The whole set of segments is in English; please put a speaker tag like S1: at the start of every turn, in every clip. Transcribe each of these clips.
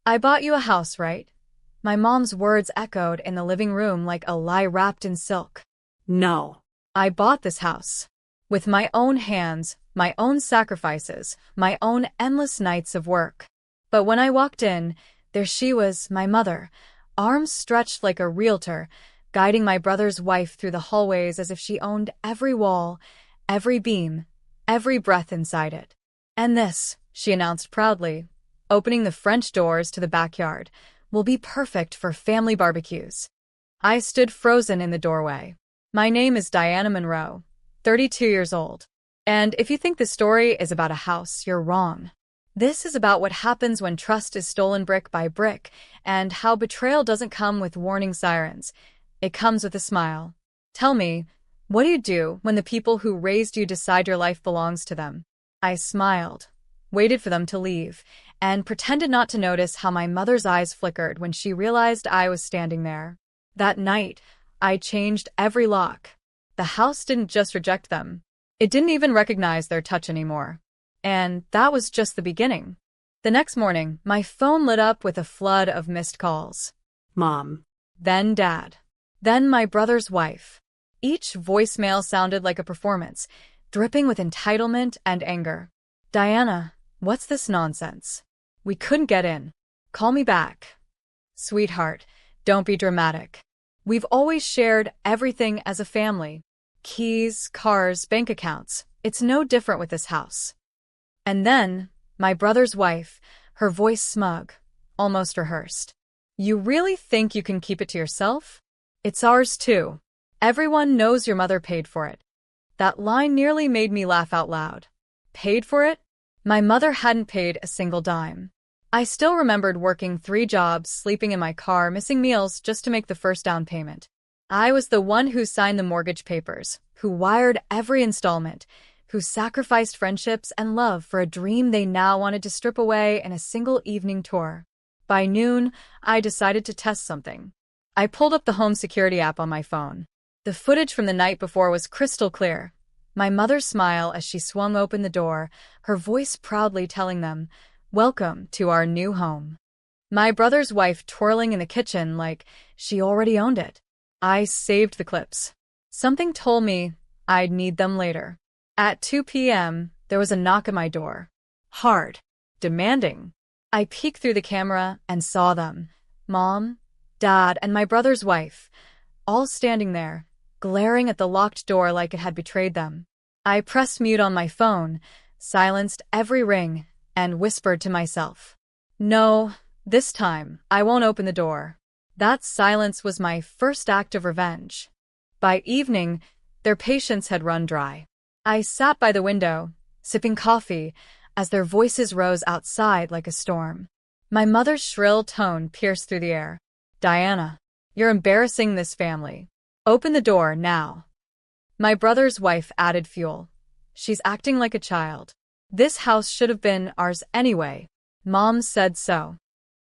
S1: I bought you a house, right? My mom's words echoed in the living room like a lie wrapped in silk.
S2: No.
S1: I bought this house. With my own hands, my own sacrifices, my own endless nights of work. But when I walked in, there she was, my mother, arms stretched like a realtor, guiding my brother's wife through the hallways as if she owned every wall, every beam, every breath inside it. And this, she announced proudly, opening the French doors to the backyard, will be perfect for family barbecues. I stood frozen in the doorway. My name is Diana Monroe, 32 years old. And if you think the story is about a house, you're wrong. This is about what happens when trust is stolen brick by brick, and how betrayal doesn't come with warning sirens. It comes with a smile. Tell me, what do you do when the people who raised you decide your life belongs to them? I smiled, waited for them to leave, and pretended not to notice how my mother's eyes flickered when she realized I was standing there. That night, I changed every lock. The house didn't just reject them. It didn't even recognize their touch anymore. And that was just the beginning. The next morning, my phone lit up with a flood of missed calls.
S2: Mom.
S1: Then Dad. Then my brother's wife. Each voicemail sounded like a performance, dripping with entitlement and anger. Diana, what's this nonsense? We couldn't get in. Call me back. Sweetheart, don't be dramatic. We've always shared everything as a family. Keys, cars, bank accounts. It's no different with this house. And then, my brother's wife, her voice smug, almost rehearsed. You really think you can keep it to yourself? It's ours too. Everyone knows your mother paid for it. That line nearly made me laugh out loud. Paid for it? My mother hadn't paid a single dime. I still remembered working 3 jobs, sleeping in my car, missing meals just to make the first down payment. I was the one who signed the mortgage papers, who wired every installment, who sacrificed friendships and love for a dream they now wanted to strip away in a single evening tour. By noon, I decided to test something. I pulled up the home security app on my phone. The footage from the night before was crystal clear. My mother's smile as she swung open the door, her voice proudly telling them, "Welcome to our new home." My brother's wife twirling in the kitchen like she already owned it. I saved the clips. Something told me I'd need them later. At 2 p.m., there was a knock at my door. Hard. Demanding. I peeked through the camera and saw them. Mom, Dad, and my brother's wife, all standing there, glaring at the locked door like it had betrayed them. I pressed mute on my phone, silenced every ring, and whispered to myself, "No, this time, I won't open the door." That silence was my first act of revenge. By evening, their patience had run dry. I sat by the window, sipping coffee, as their voices rose outside like a storm. My mother's shrill tone pierced through the air. "Diana, you're embarrassing this family. Open the door now." My brother's wife added fuel. "She's acting like a child. This house should have been ours anyway. Mom said so."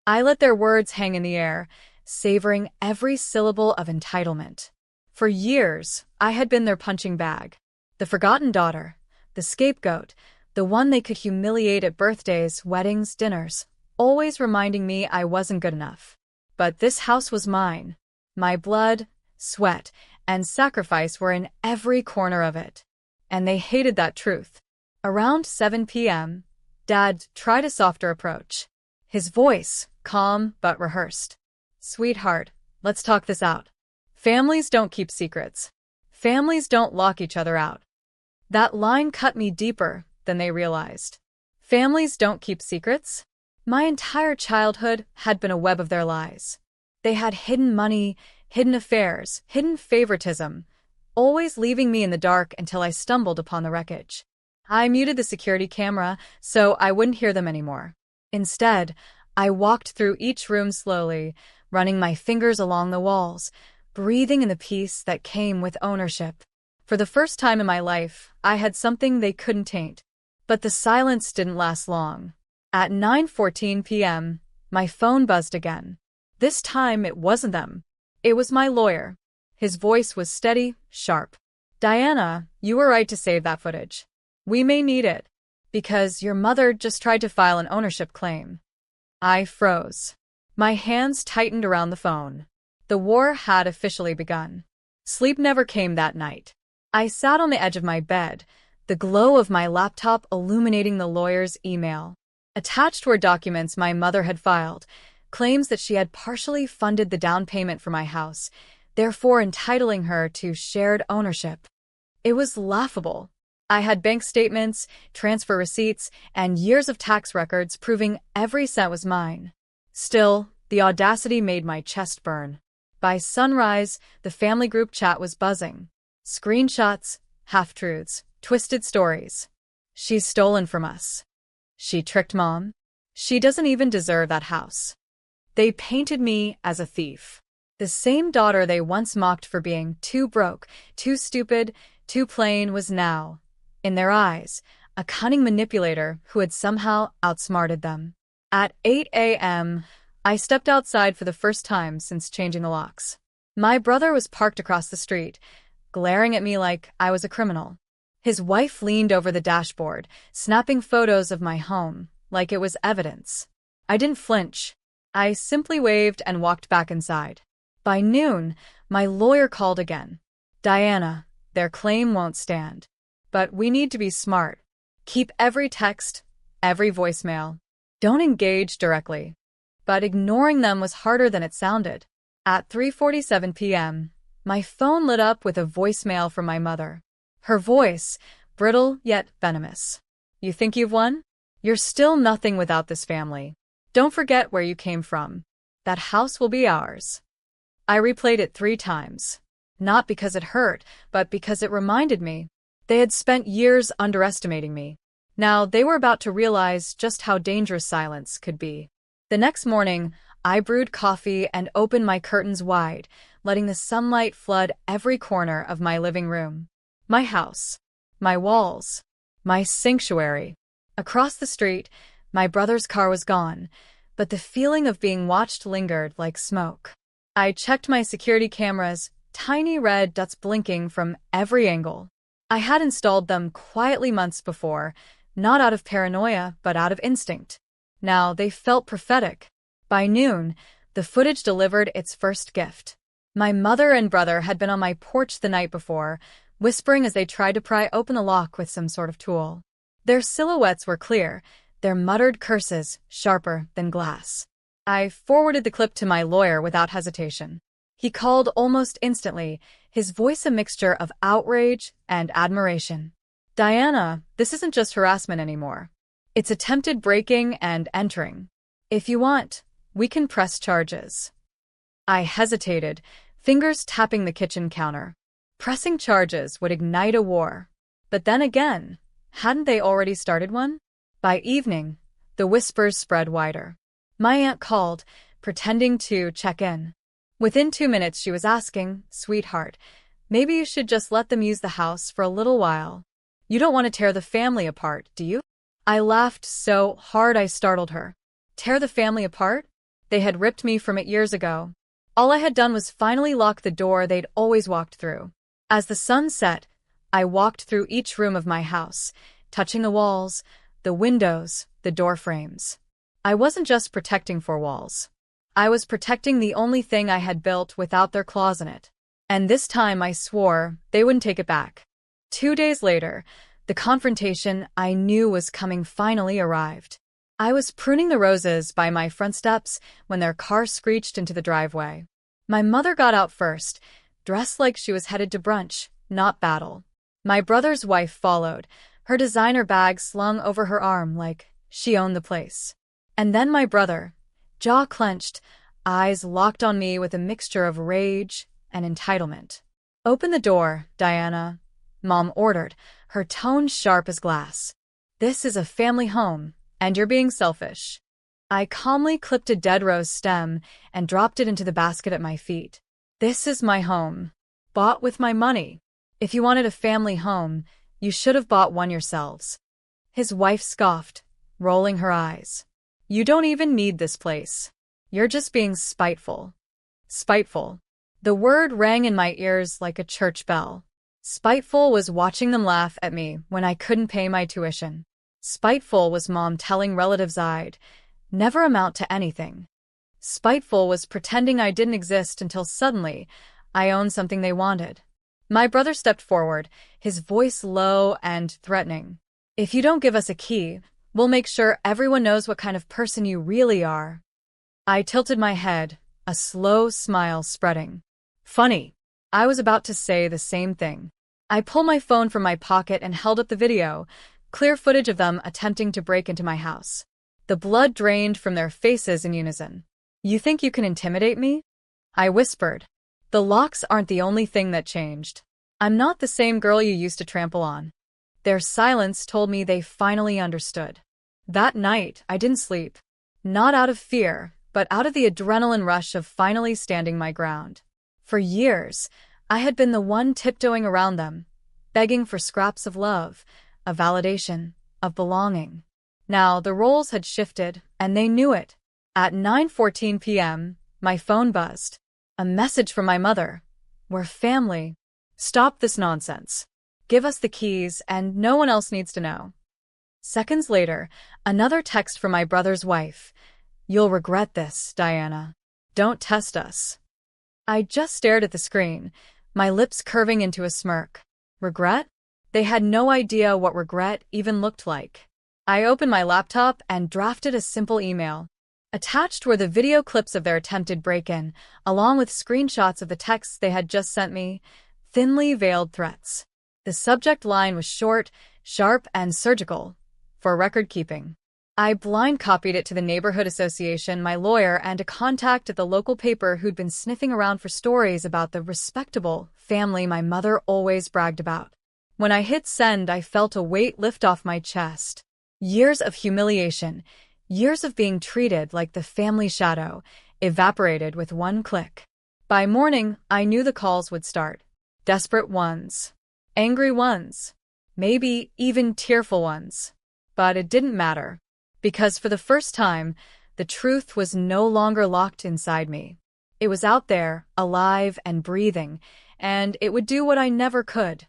S1: I let their words hang in the air, savoring every syllable of entitlement. For years, I had been their punching bag. The forgotten daughter, the scapegoat, the one they could humiliate at birthdays, weddings, dinners, always reminding me I wasn't good enough. But this house was mine. My blood, sweat, and sacrifice were in every corner of it. And they hated that truth. Around 7 p.m., Dad tried a softer approach. His voice, calm but rehearsed. "Sweetheart, let's talk this out. Families don't keep secrets. Families don't lock each other out." That line cut me deeper than they realized. Families don't keep secrets? My entire childhood had been a web of their lies. They had hidden money, hidden affairs, hidden favoritism, always leaving me in the dark until I stumbled upon the wreckage. I muted the security camera so I wouldn't hear them anymore. Instead, I walked through each room slowly, running my fingers along the walls, breathing in the peace that came with ownership. For the first time in my life, I had something they couldn't taint. But the silence didn't last long. At 9:14 p.m., my phone buzzed again. This time it wasn't them. It was my lawyer. His voice was steady, sharp. "Diana, you were right to save that footage. We may need it. Because your mother just tried to file an ownership claim." I froze. My hands tightened around the phone. The war had officially begun. Sleep never came that night. I sat on the edge of my bed, the glow of my laptop illuminating the lawyer's email. Attached were documents my mother had filed, claims that she had partially funded the down payment for my house, therefore entitling her to shared ownership. It was laughable. I had bank statements, transfer receipts, and years of tax records proving every cent was mine. Still, the audacity made my chest burn. By sunrise, the family group chat was buzzing. Screenshots, half-truths, twisted stories. She's stolen from us. She tricked Mom. She doesn't even deserve that house. They painted me as a thief. The same daughter they once mocked for being too broke, too stupid, too plain was now, in their eyes, a cunning manipulator who had somehow outsmarted them. At 8 a.m., I stepped outside for the first time since changing the locks. My brother was parked across the street, glaring at me like I was a criminal. His wife leaned over the dashboard, snapping photos of my home, like it was evidence. I didn't flinch. I simply waved and walked back inside. By noon, my lawyer called again. Diana, their claim won't stand. But we need to be smart. Keep every text, every voicemail. Don't engage directly. But ignoring them was harder than it sounded. At 3:47 p.m., my phone lit up with a voicemail from my mother. Her voice, brittle yet venomous. You think you've won? You're still nothing without this family. Don't forget where you came from. That house will be ours. I replayed it 3 times. Not because it hurt, but because it reminded me. They had spent years underestimating me. Now they were about to realize just how dangerous silence could be. The next morning, I brewed coffee and opened my curtains wide, letting the sunlight flood every corner of my living room. My house. My walls. My sanctuary. Across the street, my brother's car was gone, but the feeling of being watched lingered like smoke. I checked my security cameras, tiny red dots blinking from every angle. I had installed them quietly months before, not out of paranoia, but out of instinct. Now they felt prophetic. By noon, the footage delivered its first gift. My mother and brother had been on my porch the night before, whispering as they tried to pry open the lock with some sort of tool. Their silhouettes were clear, their muttered curses sharper than glass. I forwarded the clip to my lawyer without hesitation. He called almost instantly, his voice a mixture of outrage and admiration. Diana, this isn't just harassment anymore. It's attempted breaking and entering. If you want, we can press charges. I hesitated, fingers tapping the kitchen counter. Pressing charges would ignite a war. But then again, hadn't they already started one? By evening, the whispers spread wider. My aunt called, pretending to check in. Within 2 minutes she was asking, "Sweetheart, maybe you should just let them use the house for a little while. You don't want to tear the family apart, do you?" I laughed so hard I startled her. Tear the family apart? They had ripped me from it years ago. All I had done was finally lock the door they'd always walked through. As the sun set, I walked through each room of my house, touching the walls, the windows, the door frames. I wasn't just protecting 4 walls. I was protecting the only thing I had built without their claws in it. And this time I swore they wouldn't take it back. 2 days later, the confrontation I knew was coming finally arrived. I was pruning the roses by my front steps when their car screeched into the driveway. My mother got out first, dressed like she was headed to brunch, not battle. My brother's wife followed, her designer bag slung over her arm like she owned the place. And then my brother, jaw clenched, eyes locked on me with a mixture of rage and entitlement. "Open the door, Diana," Mom ordered, her tone sharp as glass. "This is a family home, and you're being selfish." I calmly clipped a dead rose stem and dropped it into the basket at my feet. "This is my home, bought with my money. If you wanted a family home, you should have bought one yourselves." His wife scoffed, rolling her eyes. "You don't even need this place. You're just being spiteful." Spiteful. The word rang in my ears like a church bell. Spiteful was watching them laugh at me when I couldn't pay my tuition. Spiteful was Mom telling relatives I'd never amount to anything. Spiteful was pretending I didn't exist until suddenly I owned something they wanted. My brother stepped forward, his voice low and threatening. If you don't give us a key, we'll make sure everyone knows what kind of person you really are. I tilted my head, a slow smile spreading. Funny. I was about to say the same thing. I pulled my phone from my pocket and held up the video, clear footage of them attempting to break into my house. The blood drained from their faces in unison. You think you can intimidate me? I whispered. The locks aren't the only thing that changed. I'm not the same girl you used to trample on. Their silence told me they finally understood. That night, I didn't sleep. Not out of fear, but out of the adrenaline rush of finally standing my ground. For years, I had been the one tiptoeing around them, begging for scraps of love, of validation, of belonging. Now, the roles had shifted, and they knew it. At 9:14 p.m., my phone buzzed. A message from my mother. We're family. Stop this nonsense. Give us the keys, and no one else needs to know. Seconds later, another text from my brother's wife. You'll regret this, Diana. Don't test us. I just stared at the screen, my lips curving into a smirk. Regret? They had no idea what regret even looked like. I opened my laptop and drafted a simple email. Attached were the video clips of their attempted break-in, along with screenshots of the texts they had just sent me, thinly veiled threats. The subject line was short, sharp, and surgical, for record-keeping. I blind copied it to the neighborhood association, my lawyer, and a contact at the local paper who'd been sniffing around for stories about the respectable family my mother always bragged about. When I hit send, I felt a weight lift off my chest. Years of humiliation, years of being treated like the family shadow, evaporated with one click. By morning, I knew the calls would start. Desperate ones. Angry ones. Maybe even tearful ones. But it didn't matter. Because for the first time, the truth was no longer locked inside me. It was out there, alive and breathing, and it would do what I never could.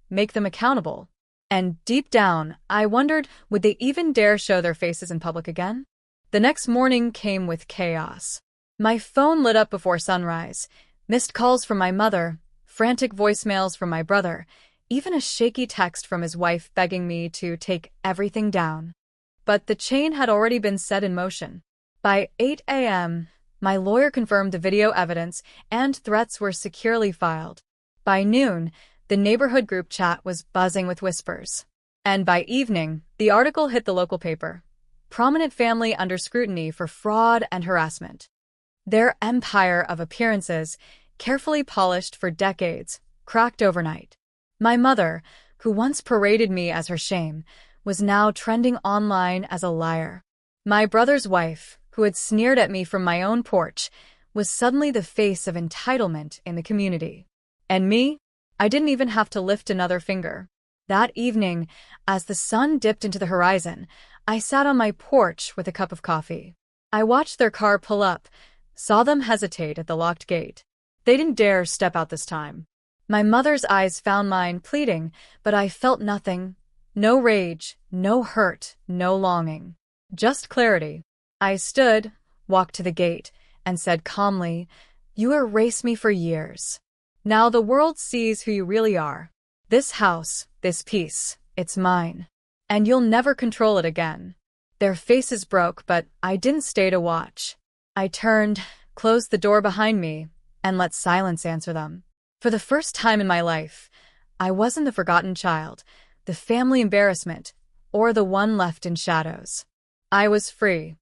S1: Make them accountable. And deep down, I wondered, would they even dare show their faces in public again? The next morning came with chaos. My phone lit up before sunrise, missed calls from my mother, frantic voicemails from my brother, even a shaky text from his wife begging me to take everything down. But the chain had already been set in motion. By 8 a.m., my lawyer confirmed the video evidence and threats were securely filed. By noon, the neighborhood group chat was buzzing with whispers. And by evening, the article hit the local paper. Prominent family under scrutiny for fraud and harassment. Their empire of appearances, carefully polished for decades, cracked overnight. My mother, who once paraded me as her shame, was now trending online as a liar. My brother's wife, who had sneered at me from my own porch, was suddenly the face of entitlement in the community. And me? I didn't even have to lift another finger. That evening, as the sun dipped into the horizon, I sat on my porch with a cup of coffee. I watched their car pull up, saw them hesitate at the locked gate. They didn't dare step out this time. My mother's eyes found mine, pleading, but I felt nothing. No rage, no hurt, no longing. Just clarity. I stood, walked to the gate, and said calmly, "You erased me for years. Now the world sees who you really are. This house, this piece, it's mine. And you'll never control it again." Their faces broke, but I didn't stay to watch. I turned, closed the door behind me, and let silence answer them. For the first time in my life, I wasn't the forgotten child, the family embarrassment, or the one left in shadows. I was free.